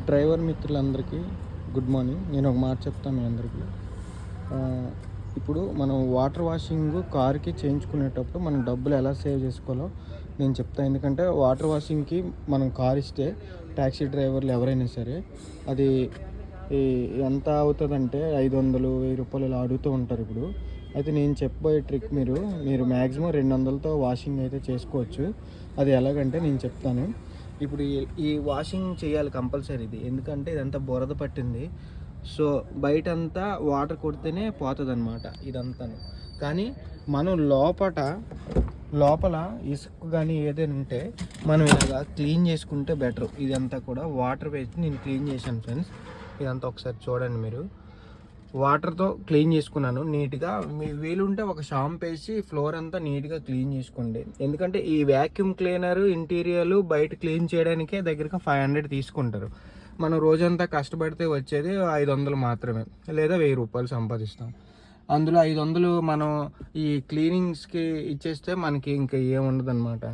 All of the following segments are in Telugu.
డ్రైవర్ మిత్రులందరికీ గుడ్ మార్నింగ్. నేను ఒక మాట చెప్తాను మీ అందరికీ. ఇప్పుడు మనం వాటర్ వాషింగ్ కార్కి చేయించుకునేటప్పుడు మనం డబ్బులు ఎలా సేవ్ చేసుకోవాలో నేను చెప్తాను. ఎందుకంటే వాటర్ వాషింగ్కి మనం కార్ ఇస్తే ట్యాక్సీ డ్రైవర్లు ఎవరైనా సరే అది ఎంత అవుతుందంటే 500, 1000 రూపాయలు ఇలా అడుగుతూ ఉంటారు. ఇప్పుడు అయితే నేను చెప్పబోయే ట్రిక్ మీరు మ్యాక్సిమం 200తో వాషింగ్ అయితే చేసుకోవచ్చు. అది ఎలాగంటే నేను చెప్తాను. ఇప్పుడు ఈ వాషింగ్ చేయాలి కంపల్సరీ ఇది. ఎందుకంటే ఇదంతా బురద పట్టింది. సో బయటంతా వాటర్ కొడితేనే పోతుంది అనమాట ఇదంతాను. కానీ మనం లోపల ఇసుక కానీ ఏదైనా ఉంటే మనం ఇలాగా క్లీన్ చేసుకుంటే బెటర్. ఇదంతా కూడా వాటర్ వేసి నేను క్లీన్ చేశాను ఫ్రెండ్స్. ఇదంతా ఒకసారి చూడండి. మీరు వాటర్తో క్లీన్ చేసుకున్నాను నీట్గా. మీ వీలుంటే ఒక షాంపూ వేసి ఫ్లోర్ అంతా నీట్గా క్లీన్ చేసుకోండి. ఎందుకంటే ఈ వ్యాక్యూమ్ క్లీనర్ ఇంటీరియర్లు బయట క్లీన్ చేయడానికే దగ్గరగా 500 తీసుకుంటారు. మనం రోజంతా కష్టపడితే వచ్చేది 500 మాత్రమే, లేదా 1000 రూపాయలు సంపాదిస్తాం. అందులో 500 మనం ఈ క్లీనింగ్స్కి ఇచ్చేస్తే మనకి ఇంకా ఏముండదు అనమాట.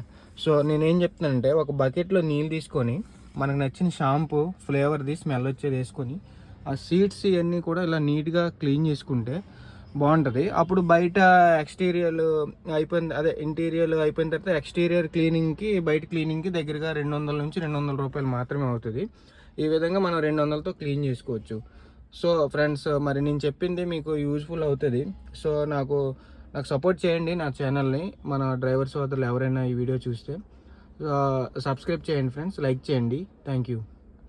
సో నేనేం చెప్తున్నానంటే ఒక బకెట్లో నీళ్ళు తీసుకొని మనకు నచ్చిన షాంపూ ఫ్లేవర్ది స్మెల్ వచ్చేది వేసుకొని ఆ సీట్స్ ఇవన్నీ కూడా ఇలా నీట్గా క్లీన్ చేసుకుంటే బాగుంటుంది. అప్పుడు బయట ఎక్స్టీరియర్ ఇంటీరియర్ అయిపోయిన తర్వాత ఎక్స్టీరియర్ క్లీనింగ్కి బయట క్లీనింగ్కి దగ్గరగా 200 నుంచి 200 రూపాయలు మాత్రమే అవుతుంది. ఈ విధంగా మనం 200తో క్లీన్ చేసుకోవచ్చు. సో ఫ్రెండ్స్, మరి నేను చెప్పింది మీకు యూజ్ఫుల్ అవుతుంది. సో నాకు సపోర్ట్ చేయండి నా ఛానల్ని. మన డ్రైవర్ సోదరులు ఎవరైనా ఈ వీడియో చూస్తే సబ్స్క్రైబ్ చేయండి ఫ్రెండ్స్, లైక్ చేయండి. Thank you.